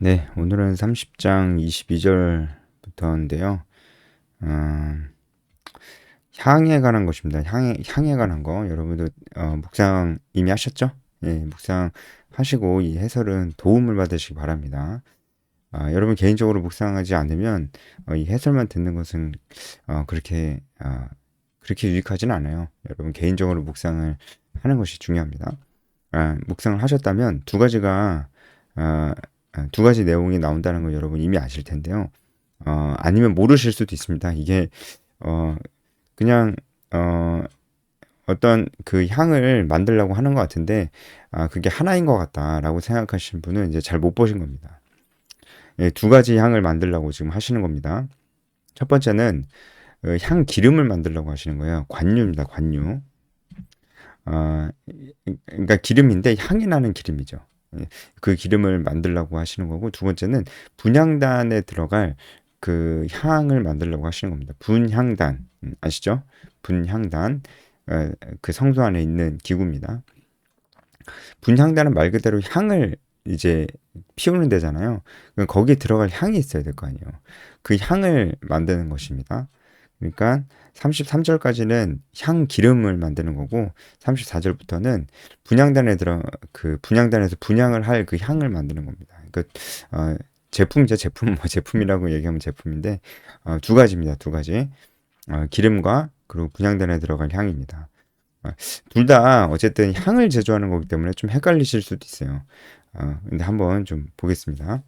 네, 오늘은 30장 22절부터인데요. 어, 향에 관한 것입니다. 향에 관한 거. 여러분도 묵상 이미 하셨죠? 예, 묵상 하시고 이 해설은 도움을 받으시기 바랍니다. 여러분 개인적으로 묵상하지 않으면 이 해설만 듣는 것은 그렇게 유익하진 않아요. 여러분 개인적으로 묵상을 하는 것이 중요합니다. 묵상을 하셨다면 아, 두 가지 내용이 나온다는 걸 여러분 이미 아실 텐데요. 아니면 모르실 수도 있습니다. 이게 어, 그냥 어떤 그 향을 만들려고 하는 것 같은데 그게 하나인 것 같다라고 생각하시는 분은 이제 잘 못 보신 겁니다. 예, 두 가지 향을 만들려고 지금 하시는 겁니다. 첫 번째는 향 기름을 만들려고 하시는 거예요. 관유입니다. 관유. 어, 그러니까 기름인데 향이 나는 기름이죠. 예, 그 기름을 만들려고 하시는 거고, 두 번째는 분향단에 들어갈 그 향을 만들려고 하시는 겁니다. 분향단 아시죠? 분향단. 어, 그 성소 안에 있는 기구입니다. 분향단은 말 그대로 향을 이제 피우는 데잖아요. 그럼 거기에 들어갈 향이 있어야 될 거 아니에요. 그 향을 만드는 것입니다. 그러니까 33절까지는 향 기름을 만드는 거고 34절부터는 분향단에서 분향을 할 그 향을 만드는 겁니다. 그러니까 제품이죠. 제품. 뭐 제품이라고 얘기하면 제품인데 두 가지입니다. 두 가지. 기름과 그리고 분향단에 들어갈 향입니다. 둘 다 어쨌든 향을 제조하는 거기 때문에 좀 헷갈리실 수도 있어요. 근데 한번 좀 보겠습니다.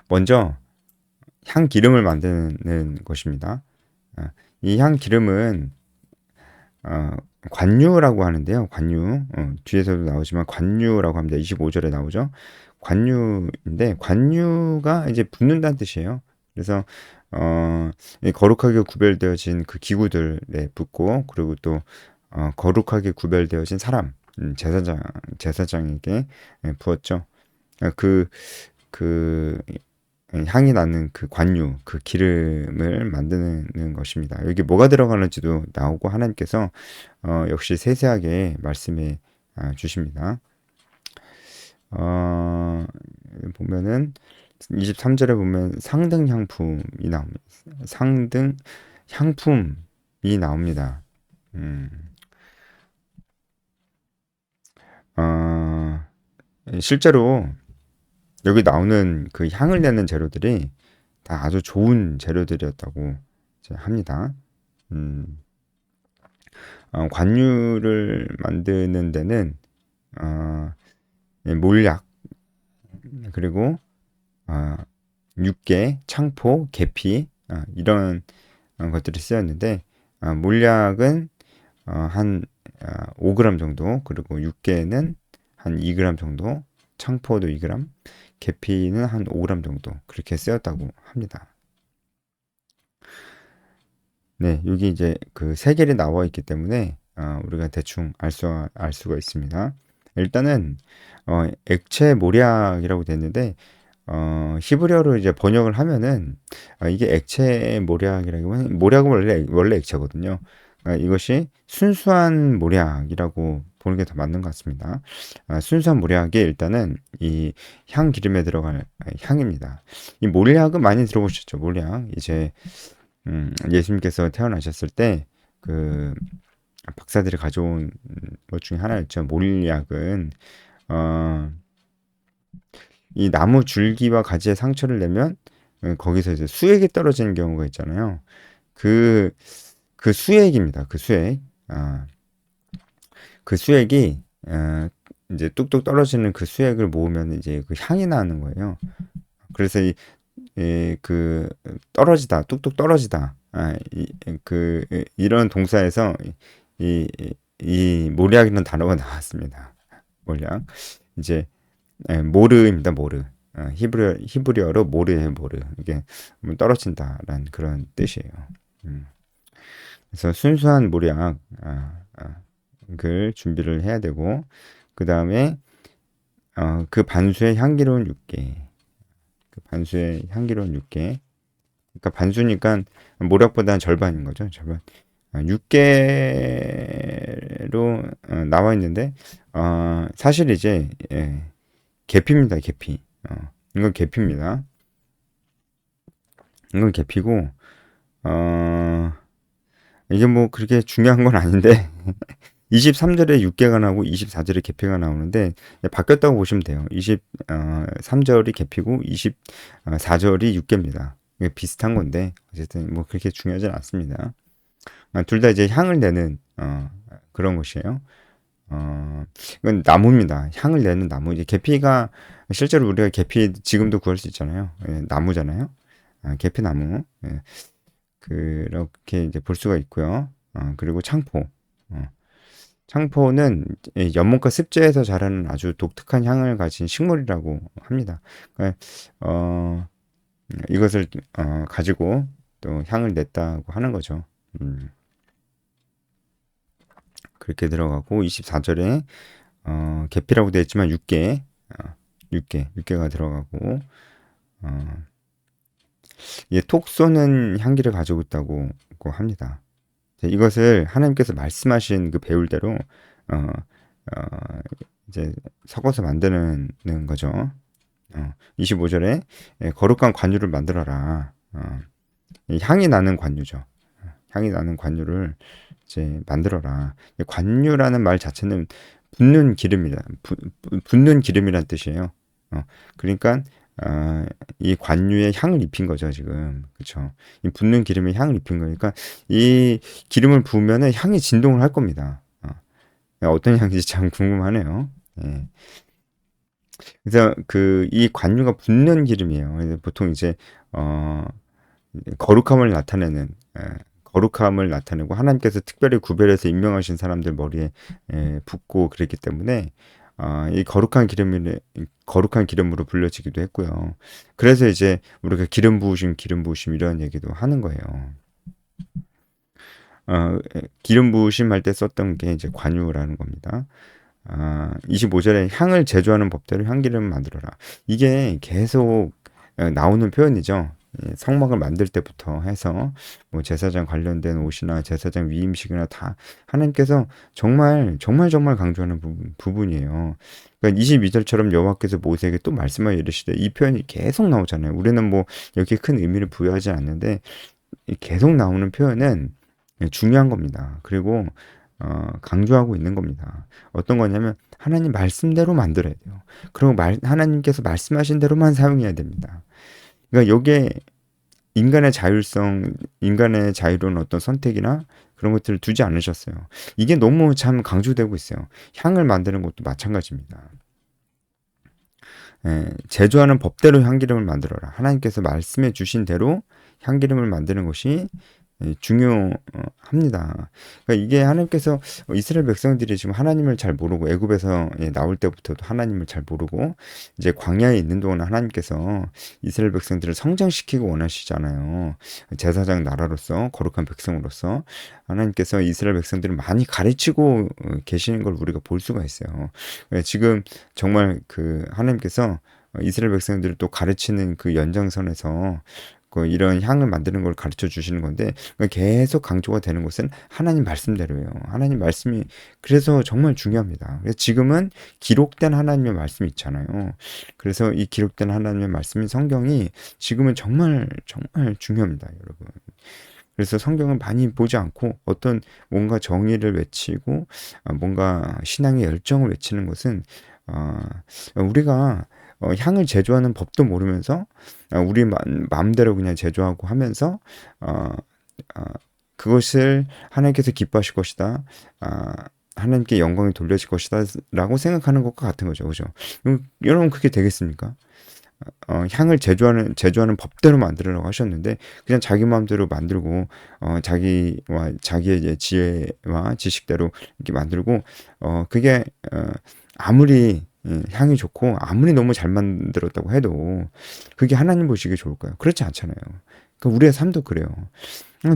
먼저 향 기름을 만드는 것입니다. 이 향 기름은 어, 관유라고 하는데요. 관유. 뒤에서도 나오지만 관유라고 합니다. 25절에 나오죠. 관유인데 관유가 이제 붓는다는 뜻이에요. 그래서 이 거룩하게 구별되어진 그 기구들에 붓고 그리고 또 거룩하게 구별되어진 사람 제사장에게 부었죠. 그 그 향이 나는 그 관유, 그 기름을 만드는 것입니다. 여기 뭐가 들어가는지도 나오고 하나님께서 역시 세세하게 말씀해 주십니다. 어, 보면은 23절에 보면 상등 향품이 나옵니다. 상등 향품이 나옵니다. 음, 어, 실제로 여기 나오는 그 향을 내는 재료들이 다 아주 좋은 재료들이었다고 이제 합니다. 음, 관유를 만드는 데는 몰약 그리고 어, 육개, 창포, 계피 이런 것들이 쓰였는데 몰약은 한 5g 정도 그리고 육개는 한 2g 정도 창포도 2g 계피는 한 5g 정도 그렇게 쓰였다고 합니다. 네, 여기 이제 그 세 개를 나와 있기 때문에 우리가 대충 알 수가 있습니다. 일단은 액체 모략이라고 됐는데 히브리어로 이제 번역을 하면은 이게 액체 모략이라기보다는 모략은 원래 액체거든요. 이것이 순수한 모략이라고 보는 게 더 맞는 것 같습니다. 순수한 모략이 일단은 이 향 기름에 들어갈 향입니다. 이 몰약은 많이 들어보셨죠? 몰약 이제 예수님께서 태어나셨을 때 그 박사들이 가져온 것 중에 하나였죠. 몰약은 어, 이 나무 줄기와 가지에 상처를 내면 거기서 이제 수액이 떨어지는 경우가 있잖아요. 그, 그 수액입니다. 그 수액. 그 수액이 이제 뚝뚝 떨어지는 그 수액을 모으면 이제 그 향이 나는 거예요. 그래서 그 떨어지다, 뚝뚝 떨어지다. 이런 동사에서 이, 이 모략이라는 단어가 나왔습니다. 모략. 이제 모르입니다. 모르. 히브리어로 모르예요. 모르. 이게 뭐 떨어진다라는 그런 뜻이에요. 음. 그래서 순수한 모략을 준비를 해야 되고 그 다음에 그 반수의 향기로운 육개. 그 반수의 향기로운 육개. 그러니까 반수니까 모략보다는 절반인 거죠. 절반. 6개로 나와 있는데 사실 이제 계피입니다. 계피. 이건 계피입니다. 이건 계피고, 이게 뭐 그렇게 중요한 건 아닌데, 23절에 육개가 나오고 24절에 계피가 나오는데, 바뀌었다고 보시면 돼요. 23절이 계피고 24절이 육개입니다. 비슷한 건데, 어쨌든 뭐 그렇게 중요하진 않습니다. 둘 다 이제 향을 내는, 그런 것이에요. 이건 나무입니다. 향을 내는 나무. 이제 계피가 실제로 우리가 계피 지금도 구할 수 있잖아요. 나무잖아요. 계피 나무. 그렇게 이제 볼 수가 있고요. 그리고 창포. 어, 창포는 연못과 습지에서 자라는 아주 독특한 향을 가진 식물이라고 합니다. 그러니까, 이것을 가지고 또 향을 냈다고 하는 거죠. 그렇게 들어가고 24절에 계피라고 되어 있지만 6개, 가 들어가고 톡 쏘는 향기를 가지고 있다고 합니다. 이것을 하나님께서 말씀하신 그 배울대로 어, 어, 이제 섞어서 만드는 거죠. 25절에 거룩한 관유를 만들어라. 향이 나는 관유죠. 향이 나는 관유를 이제 만들어라. 관유라는 말 자체는 붓는 기름이다. 붓는 기름이란 뜻이에요. 그러니까 이 관유에 향을 입힌 거죠, 지금. 그렇죠? 이 붓는 기름에 향을 입힌 거니까 이 기름을 부으면은 향이 진동을 할 겁니다. 어떤 향인지 참 궁금하네요. 예. 그래서 그 이 관유가 붓는 기름이에요. 그래서 보통 이제 어 거룩함을 나타내는 거룩함을 나타내고 하나님께서 특별히 구별해서 임명하신 사람들 머리에 붓고 그랬기 때문에 이 거룩한 기름으로 불려지기도 했고요. 그래서 이제 우리가 기름 부으심 이런 얘기도 하는 거예요. 기름 부으심 할 때 썼던 게 이제 관유라는 겁니다. 25절에 향을 제조하는 법대로 향기름을 만들어라. 이게 계속 나오는 표현이죠. 성막을 만들 때부터 해서 뭐 제사장 관련된 옷이나 제사장 위임식이나 다 하나님께서 정말 강조하는 부분이에요. 그러니까 22절처럼 여호와께서 모세에게 또 말씀하여 이르시되 이 표현이 계속 나오잖아요. 우리는 뭐 이렇게 큰 의미를 부여하지 않는데 계속 나오는 표현은 중요한 겁니다. 그리고 강조하고 있는 겁니다. 어떤 거냐면 하나님 말씀대로 만들어야 돼요. 그리고 하나님께서 말씀하신 대로만 사용해야 됩니다. 그러니까 요게 인간의 자유로운 어떤 선택이나 그런 것들을 두지 않으셨어요. 이게 너무 참 강조되고 있어요. 향을 만드는 것도 마찬가지입니다. 제조하는 법대로 향기름을 만들어라. 하나님께서 말씀해 주신 대로 향기름을 만드는 것이 중요합니다. 그러니까 이게 하나님께서 이스라엘 백성들이 지금 하나님을 잘 모르고 애굽에서 나올 때부터도 하나님을 잘 모르고 이제 광야에 있는 동안 하나님께서 이스라엘 백성들을 성장시키고 원하시잖아요. 제사장 나라로서 거룩한 백성으로서 하나님께서 이스라엘 백성들을 많이 가르치고 계시는 걸 우리가 볼 수가 있어요. 지금 정말 그 하나님께서 이스라엘 백성들을 또 가르치는 그 연장선에서 이런 향을 만드는 걸 가르쳐 주시는 건데 계속 강조가 되는 것은 하나님 말씀대로예요. 하나님 말씀이 그래서 정말 중요합니다. 그래서 지금은 기록된 하나님의 말씀이 있잖아요. 그래서 이 기록된 하나님의 말씀인 성경이 지금은 정말 중요합니다, 여러분. 그래서 성경을 많이 보지 않고 어떤 뭔가 정의를 외치고 뭔가 신앙의 열정을 외치는 것은 우리가 향을 제조하는 법도 모르면서 우리 마음대로 그냥 제조하고 하면서 그것을 하나님께서 기뻐하실 것이다. 하나님께 영광이 돌려질 것이다 라고 생각하는 것과 같은 거죠. 그죠? 여러분 그게 되겠습니까? 향을 제조하는 법대로 만들으라고 하셨는데 그냥 자기 마음대로 만들고 자기의 지혜와 지식대로 이렇게 만들고 그게 아무리 향이 좋고 아무리 너무 잘 만들었다고 해도 그게 하나님 보시기에 좋을까요? 그렇지 않잖아요. 그러니까 우리의 삶도 그래요.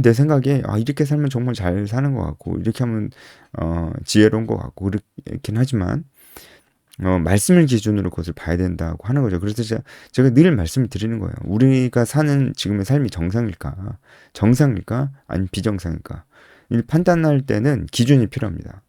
내 생각에 이렇게 살면 정말 잘 사는 것 같고 이렇게 하면 지혜로운 것 같고 그렇긴 하지만 말씀을 기준으로 그것을 봐야 된다고 하는 거죠. 그래서 제가 늘 말씀을 드리는 거예요. 우리가 사는 지금의 삶이 정상일까? 아니면 비정상일까? 판단할 때는 기준이 필요합니다.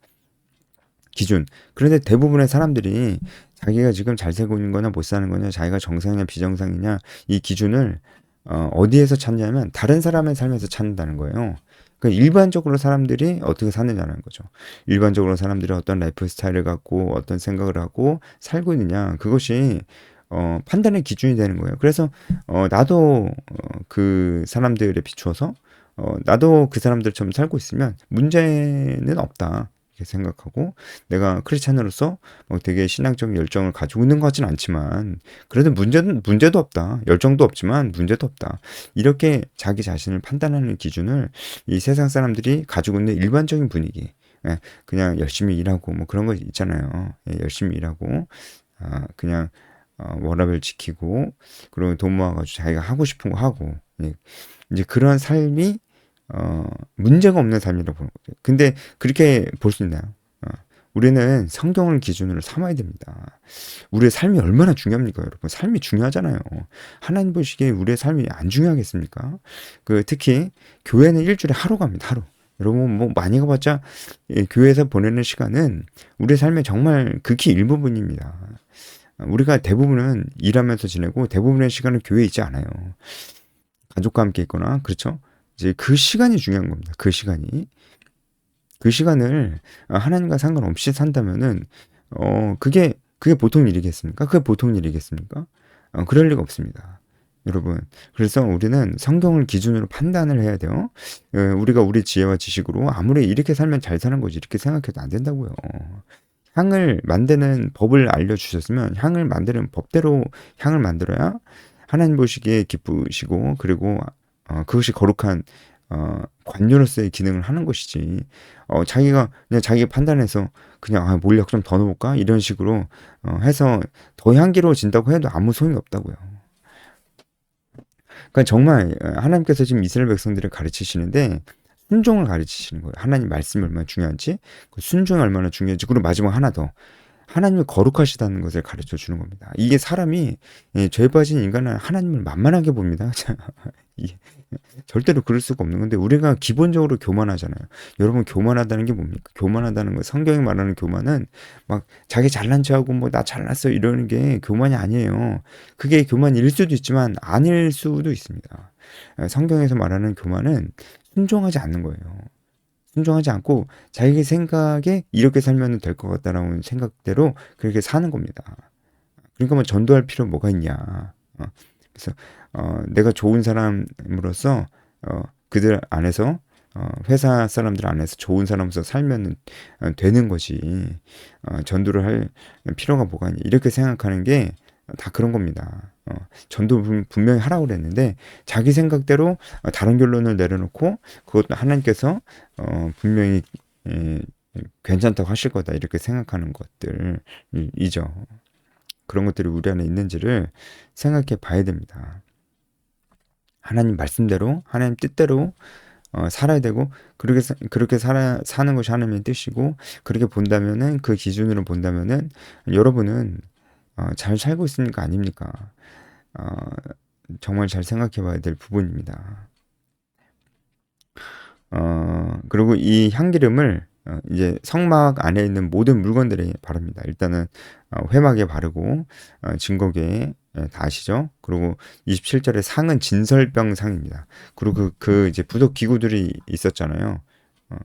기준. 그런데 대부분의 사람들이 자기가 지금 잘 살고 있는 거냐 못 사는 거냐, 자기가 정상이냐 비정상이냐, 이 기준을 어디에서 찾냐면 다른 사람의 삶에서 찾는다는 거예요. 그러니까 일반적으로 사람들이 어떻게 사느냐는 거죠. 일반적으로 사람들이 어떤 라이프 스타일을 갖고 어떤 생각을 하고 살고 있느냐, 그것이 판단의 기준이 되는 거예요. 그래서 나도 그 사람들에 비추어서 나도 그 사람들처럼 살고 있으면 문제는 없다. 이렇게 생각하고, 내가 크리스찬으로서 뭐 되게 신앙적 열정을 가지고 있는 것 같지는 않지만 그래도 문제도 없다. 열정도 없지만 문제도 없다. 이렇게 자기 자신을 판단하는 기준을 이 세상 사람들이 가지고 있는 일반적인 분위기, 예, 그냥 열심히 일하고 뭐 그런 거 있잖아요. 예, 열심히 일하고 그냥 워라밸 지키고, 그리고 돈 모아가지고 자기가 하고 싶은 거 하고, 예, 이제 그런 삶이 문제가 없는 삶이라고 보는 거죠. 근데 그렇게 볼 수 있나요? 어, 우리는 성경을 기준으로 삼아야 됩니다. 우리의 삶이 얼마나 중요합니까, 여러분? 삶이 중요하잖아요. 하나님 보시기에 우리의 삶이 안 중요하겠습니까? 특히 교회는 일주일에 하루 갑니다, 하루. 여러분, 뭐 많이 가봤자 교회에서 보내는 시간은 우리의 삶의 정말 극히 일부분입니다. 우리가 대부분은 일하면서 지내고 대부분의 시간은 교회에 있지 않아요. 가족과 함께 있거나, 그렇죠? 이제 그 시간이 중요한 겁니다. 그 시간이. 그 시간을 하나님과 상관없이 산다면은, 그게 보통 일이겠습니까? 그게 보통 일이겠습니까? 그럴 리가 없습니다. 여러분. 그래서 우리는 성경을 기준으로 판단을 해야 돼요. 우리가 우리 지혜와 지식으로 아무리 이렇게 살면 잘 사는 거지, 이렇게 생각해도 안 된다고요. 향을 만드는 법을 알려주셨으면 향을 만드는 법대로 향을 만들어야 하나님 보시기에 기쁘시고, 그리고 그것이 거룩한 관료로서의 기능을 하는 것이지, 자기가 그냥 자기가 판단해서 그냥 몰약 좀 더 넣어볼까 이런 식으로 해서 더 향기로워진다고 해도 아무 소용이 없다고요. 그러니까 정말 하나님께서 지금 이스라엘 백성들을 가르치시는데 순종을 가르치시는 거예요. 하나님 말씀이 얼마나 중요한지, 그 순종이 얼마나 중요한지, 그리고 마지막 하나 더, 하나님이 거룩하시다는 것을 가르쳐 주는 겁니다. 이게 사람이, 죄 빠진 인간은 하나님을 만만하게 봅니다. 이게 절대로 그럴 수가 없는 건데, 우리가 기본적으로 교만하잖아요. 여러분, 교만하다는 게 뭡니까? 교만하다는 거, 성경이 말하는 교만은 막 자기 잘난 척하고 뭐 나 잘났어 이러는 게 교만이 아니에요. 그게 교만일 수도 있지만 아닐 수도 있습니다. 성경에서 말하는 교만은 순종하지 않는 거예요. 순종하지 않고 자기 생각에 이렇게 살면 될 것 같다라는 생각대로 그렇게 사는 겁니다. 그러니까 뭐 전도할 필요 뭐가 있냐. 그래서 내가 좋은 사람으로서 그들 안에서, 회사 사람들 안에서 좋은 사람으로서 살면 되는 거지. 전도를 할 필요가 뭐가 있냐. 이렇게 생각하는 게 다 그런 겁니다. 전도 분명히 하라고 그랬는데 자기 생각대로 다른 결론을 내려놓고, 그것도 하나님께서 분명히 괜찮다고 하실 거다 이렇게 생각하는 것들이죠. 그런 것들이 우리 안에 있는지를 생각해 봐야 됩니다. 하나님 말씀대로, 하나님 뜻대로 살아야 되고, 그렇게 사는 것이 하나님의 뜻이고, 그렇게 본다면은, 그 기준으로 본다면은 여러분은 잘 살고 있으니까 아닙니까? 어, 정말 잘 생각해 봐야 될 부분입니다. 그리고 이 향기름을 이제 성막 안에 있는 모든 물건들에 바릅니다. 일단은 회막에 바르고, 증거궤에, 다 아시죠? 그리고 27절에 상은 진설병 상입니다. 그리고 이제 부속 기구들이 있었잖아요. 어,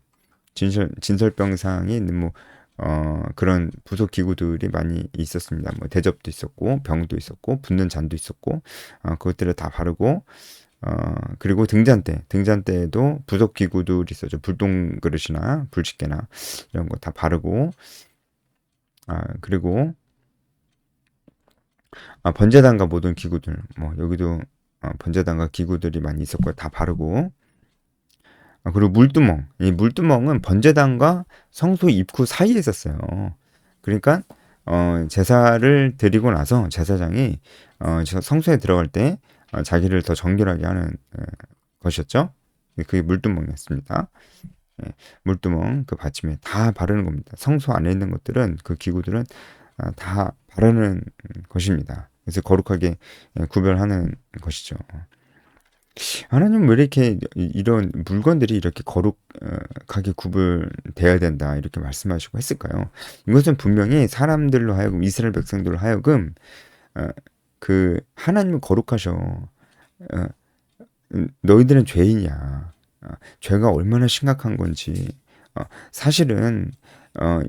진설병 상이 있는 뭐 그런 부속 기구들이 많이 있었습니다. 뭐 대접도 있었고 병도 있었고 붓는 잔도 있었고, 그것들을 다 바르고, 그리고 등잔대에도 부속 기구들이 있었죠. 불똥 그릇이나 불집게나 이런 거 다 바르고, 그리고 번제단과 모든 기구들, 뭐 여기도 번제단과 기구들이 많이 있었고요. 다 바르고, 그리고 물두멍. 이 물두멍은 번제단과 성소 입구 사이에 있었어요. 그러니까 제사를 드리고 나서 제사장이 성소에 들어갈 때 자기를 더 정결하게 하는 것이었죠. 그게 물두멍이었습니다. 예, 물두멍 그 받침에 다 바르는 겁니다. 성소 안에 있는 것들은, 그 기구들은 다 바르는 것입니다. 그래서 거룩하게 구별하는 것이죠. 하나님 왜 이렇게 이런 물건들이 이렇게 거룩하게 구분되어야 된다 이렇게 말씀하시고 했을까요? 이것은 분명히 사람들로 하여금 이스라엘 백성들로 하여금 어, 그 하나님은 거룩하셔. 너희들은 죄인이야. 죄가 얼마나 심각한 건지. 사실은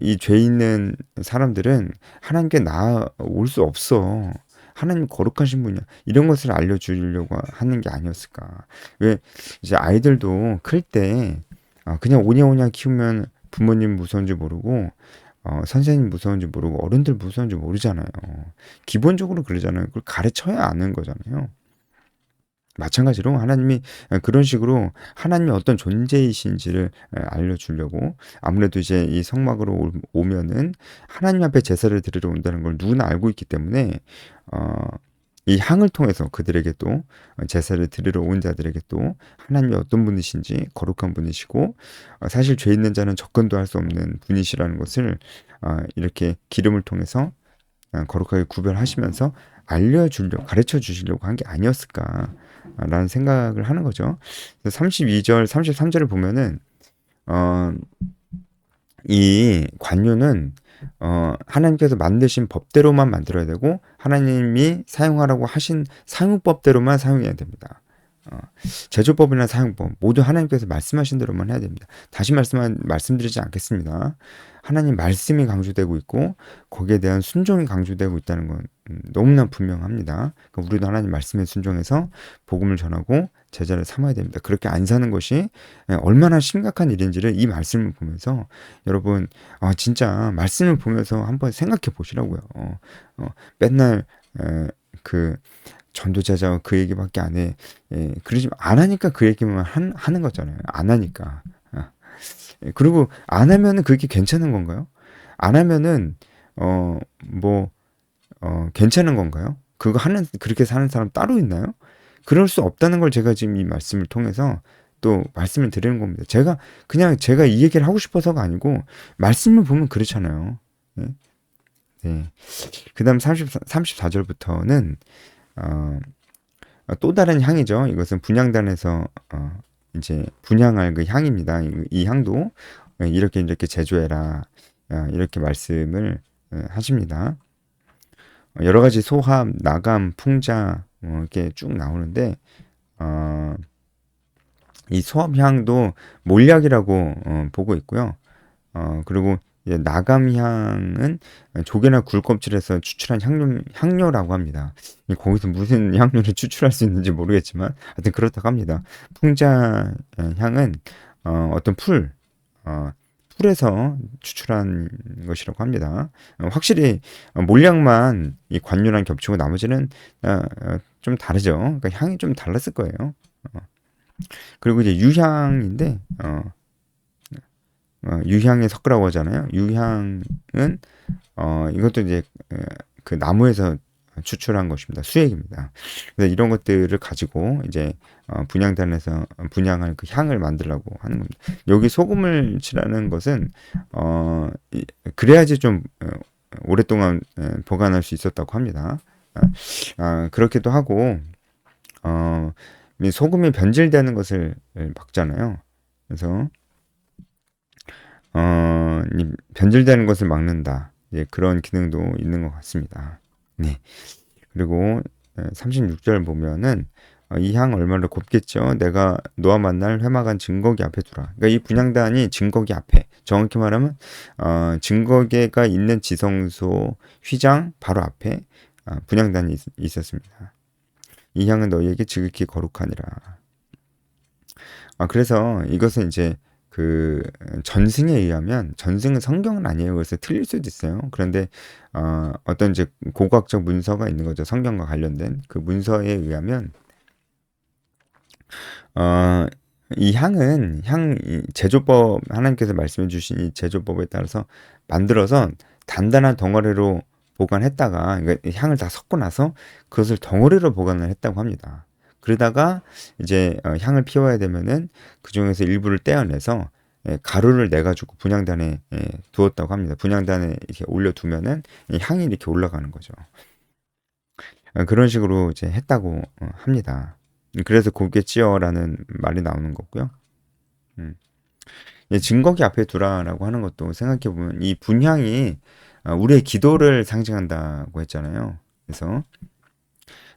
이 죄 있는 사람들은 하나님께 나아올 수 없어. 하나님 거룩하신 분이야. 이런 것을 알려주려고 하는 게 아니었을까. 왜 이제 아이들도 클 때 그냥 오냐오냐 키우면 부모님 무서운 줄 모르고 선생님 무서운 줄 모르고 어른들 무서운 줄 모르잖아요. 기본적으로 그러잖아요. 그걸 가르쳐야 아는 거잖아요. 마찬가지로 하나님이 그런 식으로 하나님이 어떤 존재이신지를 알려주려고 아무래도 이제 이 성막으로 오면은 하나님 앞에 제사를 드리러 온다는 걸 누구나 알고 있기 때문에 어, 이 향을 통해서 그들에게 또 제사를 드리러 온 자들에게 또 하나님이 어떤 분이신지 거룩한 분이시고 사실 죄 있는 자는 접근도 할 수 없는 분이시라는 것을 이렇게 기름을 통해서 거룩하게 구별하시면서 알려주려고 가르쳐 주시려고 한 게 아니었을까라는 생각을 하는 거죠. 32절, 33절을 보면은 어, 이 관료는 하나님께서 만드신 법대로만 만들어야 되고 하나님이 사용하라고 하신 사용법대로만 사용해야 됩니다. 제조법이나 사용법 모두 하나님께서 말씀하신 대로만 해야 됩니다. 다시 말씀드리지 않겠습니다. 하나님 말씀이 강조되고 있고 거기에 대한 순종이 강조되고 있다는 건 너무나 분명합니다. 그러니까 우리도 하나님 말씀에 순종해서 복음을 전하고 제자를 삼아야 됩니다. 그렇게 안 사는 것이 얼마나 심각한 일인지를 이 말씀을 보면서 여러분 진짜 말씀을 보면서 한번 생각해 보시라고요. 맨날 그 전도자자가 그 얘기밖에 안 해. 그러지 안 하니까 그 얘기만 하는 거잖아요. 안 하니까. 그리고 안 하면은 그게 괜찮은 건가요? 안 하면은 뭐 괜찮은 건가요? 그렇게 사는 사람 따로 있나요? 그럴 수 없다는 걸 제가 지금 이 말씀을 통해서 또 말씀을 드리는 겁니다. 제가 이 얘기를 하고 싶어서가 아니고 말씀을 보면 그렇잖아요. 네. 네. 그다음 34절부터는 또 다른 향이죠. 이것은 분향단에서 이제 분향할 그 향입니다. 이 향도 이렇게 제조해라. 이렇게 말씀을 하십니다. 여러 가지 소합, 나감, 풍자 이렇게 쭉 나오는데 이 소합향도 몰약이라고 보고 있고요. 그리고 이제 나감향은 조개나 굴껍질에서 추출한 향료라고 합니다. 거기서 무슨 향료를 추출할 수 있는지 모르겠지만 하여튼 그렇다고 합니다. 풍자 향은 어떤 풀에서 추출한 것이라고 합니다. 확실히 몰약만 이 관류랑 겹치고 나머지는 좀 다르죠. 그러니까 향이 좀 달랐을 거예요. 그리고 이제 유향인데 유향의 석가라고 하잖아요. 유향은 이것도 이제 그 나무에서 추출한 것입니다. 수액입니다. 그래서 이런 것들을 가지고 이제 분향단에서 분향할 그 향을 만들려고 하는 겁니다. 여기 소금을 칠하는 것은 그래야지 좀 오랫동안 보관할 수 있었다고 합니다. 그렇기도 하고 소금이 변질되는 것을 막잖아요. 그래서 변질되는 것을 막는다. 예, 그런 기능도 있는 것 같습니다. 네. 그리고 36절 보면은 이 향 얼마나 곱겠죠. 내가 너와 만날 회막한 증거기 앞에 두라. 그러니까 이 분향단이 증거기 앞에 정확히 말하면 증거계가 있는 지성소 휘장 바로 앞에 분향단이 있었습니다. 이 향은 너희에게 지극히 거룩하니라. 그래서 이것은 이제 그 전승에 의하면 전승은 성경은 아니에요. 그래서 틀릴 수도 있어요. 그런데 어떤 이제 고고학적 문서가 있는 거죠. 성경과 관련된 그 문서에 의하면 이 향은 제조법 하나님께서 말씀해 주신 이 제조법에 따라서 만들어서 단단한 덩어리로 보관했다가 그러니까 향을 다 섞고 나서 그것을 덩어리로 보관을 했다고 합니다. 그러다가 이제 향을 피워야 되면은 그 중에서 일부를 떼어내서 가루를 내 가지고 분향단에 두었다고 합니다. 분향단에 이렇게 올려두면은 향이 이렇게 올라가는 거죠. 그런 식으로 이제 했다고 합니다. 그래서 곱게 찌어라는 말이 나오는 거고요. 음. 증거기 앞에 두라라고 하는 것도 생각해 보면 이 분향이 우리의 기도를 상징한다고 했잖아요. 그래서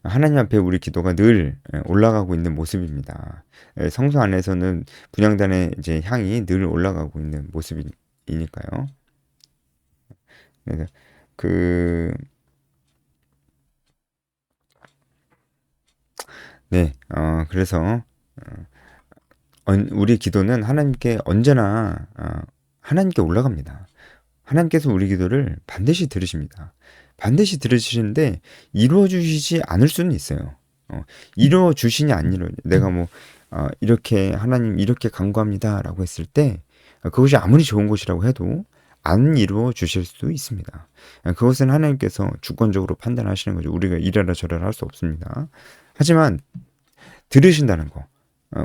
하나님 앞에 우리 기도가 늘 올라가고 있는 모습입니다. 성소 안에서는 분향단의 이제 향이 늘 올라가고 있는 모습이니까요. 그래서 그 네, 그래서 우리 기도는 하나님께 언제나 하나님께 올라갑니다. 하나님께서 우리 기도를 반드시 들으십니다. 반드시 들으시는데 이루어 주시지 않을 수는 있어요. 이루어 주시냐 안 이루어 내가 뭐 이렇게 하나님 이렇게 간구합니다라고 했을 때 그것이 아무리 좋은 것이라고 해도 안 이루어 주실 수도 있습니다. 그것은 하나님께서 주권적으로 판단하시는 거죠. 우리가 이래라 저래라 할 수 없습니다. 하지만 들으신다는 거.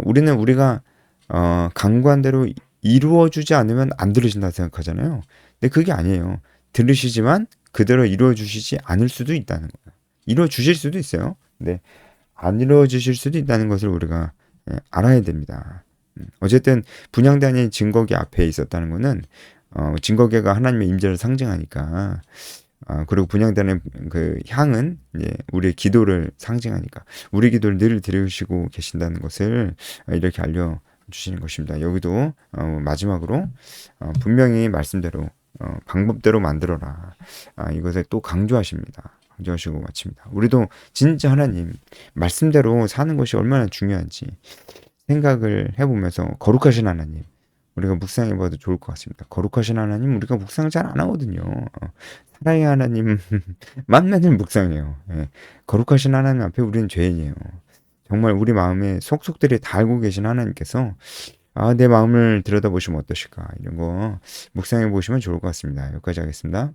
우리는 우리가 간구한 대로 이루어주지 않으면 안 들으신다 생각하잖아요. 근데 그게 아니에요. 들으시지만 그대로 이루어 주시지 않을 수도 있다는 거예요. 이루어 주실 수도 있어요. 근데 안 이루어 주실 수도 있다는 것을 우리가 알아야 됩니다. 어쨌든 분향단이 증거기 앞에 있었다는 것은 증거기가 하나님의 임재를 상징하니까 그리고 분향단의 그 향은 이제 우리의 기도를 상징하니까 우리 기도를 늘 들으시고 계신다는 것을 이렇게 알려주시는 것입니다. 여기도 마지막으로 분명히 말씀대로 방법대로 만들어라. 이것을 또 강조하십니다. 강조하시고 마칩니다. 우리도 진짜 하나님 말씀대로 사는 것이 얼마나 중요한지 생각을 해보면서 거룩하신 하나님 우리가 묵상해봐도 좋을 것 같습니다. 거룩하신 하나님 우리가 묵상을 잘 안 하거든요. 사랑의 하나님 만나는 묵상해요. 예. 거룩하신 하나님 앞에 우리는 죄인이에요. 정말 우리 마음에 속속들이 다 알고 계신 하나님께서 내 마음을 들여다보시면 어떠실까 이런 거 묵상해 보시면 좋을 것 같습니다. 여기까지 하겠습니다.